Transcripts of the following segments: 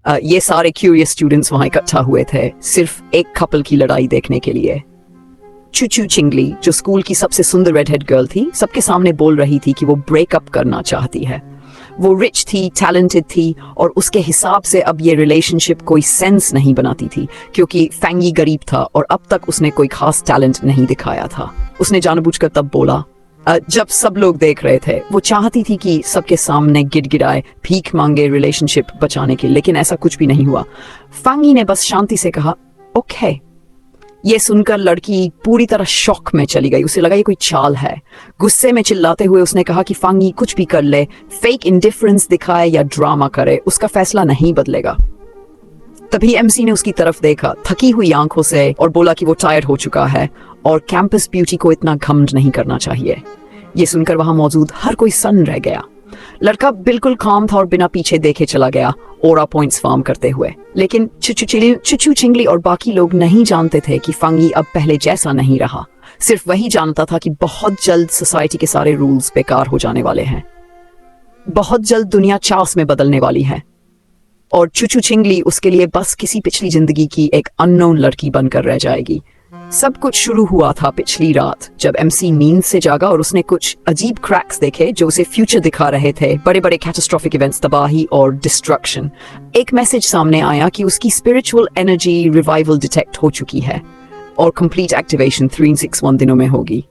ये सारे curious students वहां इकट्ठा हुए थे सिर्फ एक कपल की लड़ाई देखने के लिए। चुचू चिंगली, जो स्कूल की सबसे सुंदर रेड हेड गर्ल थी, सबके सामने बोल रही थी कि वो ब्रेकअप करना चाहती है। वो रिच थी, टैलेंटेड थी और उसके हिसाब से अब ये रिलेशनशिप कोई सेंस नहीं बनाती थी क्योंकि फैंगी गरीब था और अब तक उसने कोई खास टैलेंट नहीं दिखाया था। उसने जानबूझकर तब बोला जब सब लोग देख रहे थे। वो चाहती थी कि सबके सामने गिड़गिड़ाए, भीख मांगे रिलेशनशिप बचाने के, लेकिन ऐसा कुछ भी नहीं हुआ। फैंगी ने बस शांति से कहा ओके। ये सुनकर लड़की पूरी तरह शॉक में चली गई। उसे लगा ये कोई चाल है। गुस्से में चिल्लाते हुए उसने कहा कि फैंगी कुछ भी कर ले, फेक इंडिफरेंस दिखाए या ड्रामा करे, उसका फैसला नहीं बदलेगा। तभी एमसी ने उसकी तरफ देखा थकी हुई आंखों से और बोला कि वो टायर्ड हो चुका है और कैंपस ब्यूटी को इतना घमंड नहीं करना चाहिए। ये सुनकर वहां मौजूद हर कोई सन्न रह गया। लड़का बिल्कुल काम था और बिना पीछे देखे चला गया, ओरा पॉइंट्स फार्म करते हुए। लेकिन चुचू चिंगली और बाकी लोग नहीं जानते थे कि फंगी अब पहले जैसा नहीं रहा। सिर्फ वही जानता था कि बहुत जल्द सोसाइटी के सारे रूल्स बेकार हो जाने वाले हैं। बहुत जल्द दुनिया चास में बदलने वाली है और चुचू चिंगली उसके लिए बस किसी पिछली जिंदगी की एक अननोन लड़की बनकर रह जाएगी। सब कुछ शुरू हुआ था पिछली रात जब एमसी नींद से जागा और उसने कुछ अजीब क्रैक्स देखे जो उसे फ्यूचर दिखा रहे थे। बड़े बड़े कैटास्ट्रोफिक इवेंट्स, तबाही और डिस्ट्रक्शन। एक मैसेज सामने आया कि उसकी स्पिरिचुअल एनर्जी रिवाइवल डिटेक्ट हो चुकी है और कंप्लीट एक्टिवेशन 361 दिनों में होगी।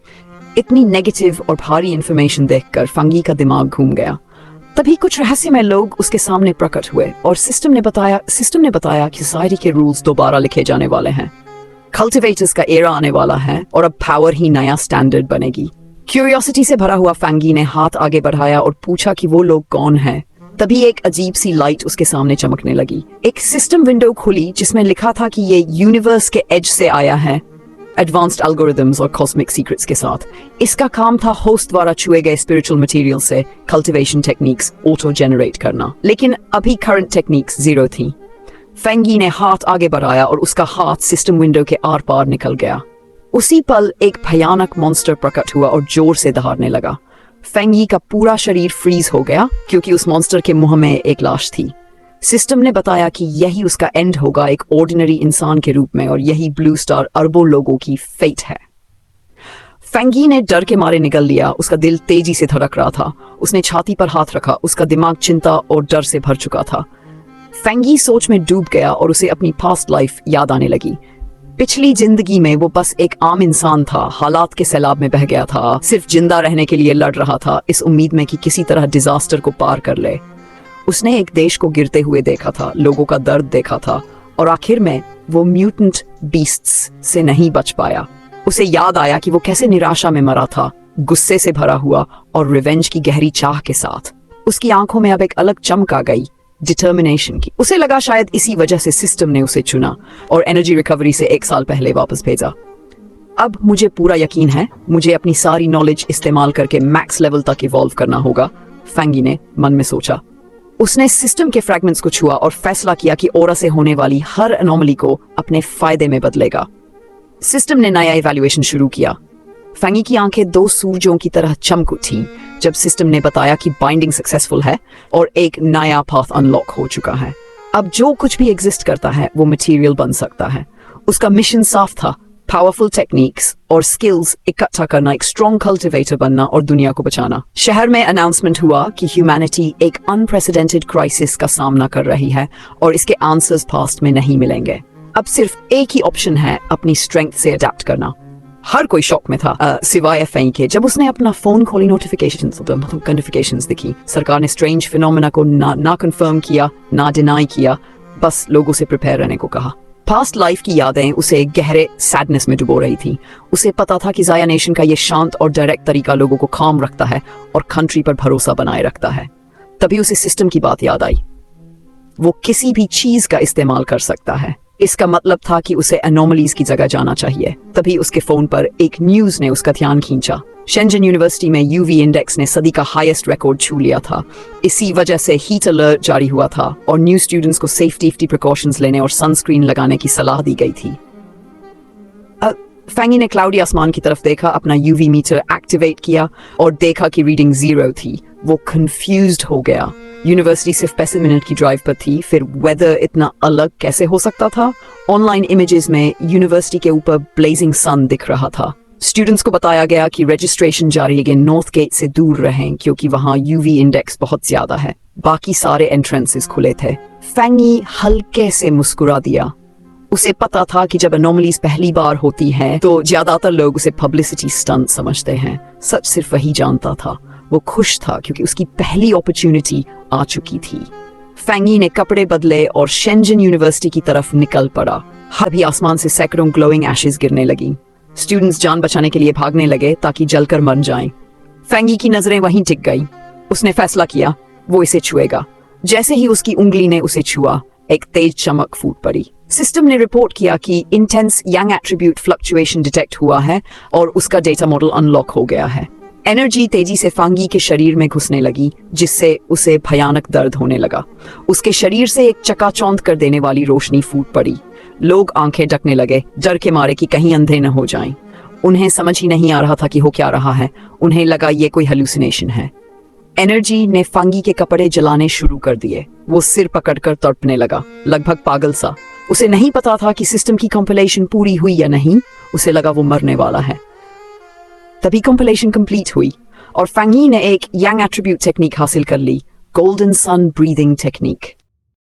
इतनी नेगेटिव और भारी इंफॉर्मेशन देखकर फंगी का दिमाग घूम गया। तभी कुछ रहस्यमय लोग उसके सामने प्रकट हुए और सिस्टम ने बताया कि सोसाइटी के रूल्स दोबारा लिखे जाने वाले हैं। कल्टिवेटर्स का एरा आने वाला है और अब पावर ही नया स्टैंडर्ड बनेगी। क्यूरियोसिटी से भरा हुआ फैंगी ने हाथ आगे बढ़ाया और पूछा कि वो लोग कौन हैं। तभी एक अजीब सी लाइट उसके सामने चमकने लगी। एक सिस्टम विंडो खुली जिसमें लिखा था कि ये यूनिवर्स के एज से आया है, एडवांस्ड एल्गोरिथम्स और कॉस्मिक सीक्रेट्स के साथ। इसका काम था होस्ट द्वारा छुए गए स्पिरिचुअल मटेरियल से कल्टिवेशन टेक्निक्स ऑटो जनरेट करना। लेकिन अभी करंट टेक्निक्स 0 थी। फैंगी ने हाथ आगे बढ़ाया और उसका हाथ सिस्टम विंडो के आर पार निकल गया। उसी पल एक भयानक मॉन्स्टर प्रकट हुआ और जोर से दहाड़ने लगा। फैंगी का पूरा शरीर फ्रीज हो गया क्योंकि उस मॉन्स्टर के मुंह में एक लाश थी। सिस्टम ने बताया कि यही उसका एंड होगा, एक ऑर्डिनरी इंसान के रूप में, और यही ब्लू स्टार अरबों लोगों की फेट है। फैंगी ने डर के मारे निकल लिया। उसका दिल तेजी से धड़क रहा था। उसने छाती पर हाथ रखा। उसका दिमाग चिंता और डर से भर चुका था। फैंगी सोच में डूब गया और उसे अपनी पास्ट लाइफ याद आने लगी। पिछली जिंदगी में वो बस एक आम इंसान था, हालात के सैलाब में बह गया था, सिर्फ जिंदा रहने के लिए लड़ रहा था, इस उम्मीद में कि किसी तरह डिजास्टर को पार कर ले। उसने एक देश को गिरते हुए देखा था, लोगों का दर्द देखा था और आखिर में वो म्यूटेंट बीस्ट्स से नहीं बच पाया। उसे याद आया कि वो कैसे निराशा में मरा था, गुस्से से भरा हुआ और रिवेंज की गहरी चाह के साथ। उसकी आंखों में अब एक अलग चमक आ गई, डिटर्मिनेशन की। उसे लगा शायद इसी वजह से सिस्टम ने उसे चुना और एनर्जी रिकवरी से 1 साल पहले वापस भेजा। अब मुझे पूरा यकीन है, मुझे अपनी सारी नॉलेज इस्तेमाल करके मैक्स लेवल तक इवॉल्व करना होगा, फैंगी ने मन में सोचा। उसने सिस्टम के फ्रैगमेंट्स को छुआ और फैसला किया कि ओरा से होने वाली हर एनोमली को अपने फायदे में बदलेगा। सिस्टम ने नया इवैल्यूएशन शुरू किया। फैंगी की आंखें 2 सूरजों की तरह चमक उठी जब सिस्टम ने बताया कि बाइंडिंग सक्सेसफुल है और एक नया पाथ अनलॉक हो चुका है। अब जो कुछ भी एग्जिस्ट करता है वो मटेरियल बन सकता है। उसका मिशन साफ था, पावरफुल टेक्निक्स और स्किल्स इकट्ठा करना, एक स्ट्रॉन्ग कल्टिवेटर बनना और दुनिया को बचाना। शहर में अनाउंसमेंट हुआ कि ह्यूमैनिटी एक अनप्रेसिडेंटेड क्राइसिस का सामना कर रही है और इसके आंसर्स पास्ट में नहीं मिलेंगे। अब सिर्फ एक ही ऑप्शन है, अपनी स्ट्रेंथ से अडेप्ट करना। हर कोई शॉक में था सिवाय फैंगी के। जब उसने अपना फोन खोली, नोटिफिकेशंस दिखी। सरकार ने स्ट्रेंज फिनोमेना को ना कंफर्म किया, ना डिनाई किया, बस लोगों से प्रिपेयर रहने को कहा। पास्ट लाइफ की यादें उसे गहरे सैडनेस में डुबो रही थी। उसे पता था कि ज़ाया नेशन का ये शांत और डायरेक्ट तरीका लोगों को काम रखता है और कंट्री पर भरोसा बनाए रखता है। तभी उसे सिस्टम की बात याद आई। वो किसी भी चीज का इस्तेमाल कर सकता है। इसका मतलब था कि उसे एनोमलीज की जगह जाना चाहिए। तभी उसके फोन पर एक न्यूज ने उसका ध्यान खींचा। शेंजन यूनिवर्सिटी में यूवी इंडेक्स ने सदी का हाईएस्ट रिकॉर्ड छू लिया था। इसी वजह से हीट अलर्ट जारी हुआ था और न्यू स्टूडेंट्स को सेफ्टी प्रिकॉशंस लेने और सनस्क्रीन लगाने की सलाह दी गई थी। फैंगी ने क्लाउडी आसमान की तरफ देखा, अपना यूवी मीटर एक्टिवेट किया और देखा कि रीडिंग 0 थी। वो कंफ्यूज्ड हो गया। यूनिवर्सिटी सिर्फ 35 मिनट की ड्राइव पर थी, फिर वेदर इतना अलग कैसे हो सकता था? ऑनलाइन इमेजेस में यूनिवर्सिटी के ऊपर ब्लेजिंग सन दिख रहा था। स्टूडेंट्स को बताया गया कि रजिस्ट्रेशन जारी है, नॉर्थ गेट से दूर रहें क्योंकि वहां यूवी इंडेक्स बहुत ज्यादा है। बाकी सारे एंट्रेंसेस खुले थे। फैंगी हल्के से मुस्कुरा दिया। उसे पता था कि जब एनोमलीज पहली बार होती हैं तो ज्यादातर लोग उसे पब्लिसिटी स्टंट समझते हैं। सच सिर्फ वही जानता था। वो खुश था क्योंकि उसकी पहली अपॉर्चुनिटी आ चुकी थी। फैंगी ने कपड़े बदले और शेंजन यूनिवर्सिटी की तरफ निकल पड़ा। अभी आसमान से सैकड़ों ग्लोइंग एशेस गिरने लगी। स्टूडेंट्स जान बचाने के लिए भागने लगे ताकि जलकर मर जाएं। फैंगी की नजरें वहीं टिक गई। उसने फैसला किया वो इसे छुएगा। जैसे ही उसकी उंगली ने उसे छुआ, एक तेज चमक फूट पड़ी। सिस्टम ने रिपोर्ट किया कि इंटेंस यांग एट्रीब्यूट फ्लक्चुएशन डिटेक्ट हुआ है और उसका डेटा मॉडल अनलॉक हो गया है। एनर्जी तेजी से फैंगी के शरीर में घुसने लगी, जिससे उसे भयानक दर्द होने लगा। उसके शरीर से एक चकाचौंध कर देने वाली रोशनी फूट पड़ी। लोग आंखें ढकने लगे, डर के मारे कि कहीं अंधे न हो जाएं। उन्हें समझ ही नहीं आ रहा था कि हो क्या रहा है। उन्हें लगा ये कोई हेलुसिनेशन है। एनर्जी ने फंगी के कपड़े जलाने शुरू कर दिए। वो सिर पकड़कर तड़पने लगा, लगभग पागल सा। उसे नहीं पता था कि सिस्टम की कंपाइलेशन पूरी हुई या नहीं। उसे लगा वो मरने वाला है। तभी कंपाइलेशन कंप्लीट हुई और फैंगी ने एक यांग एट्रीब्यूट टेक्निक हासिल कर ली, गोल्डन सन ब्रीदिंग टेक्निक।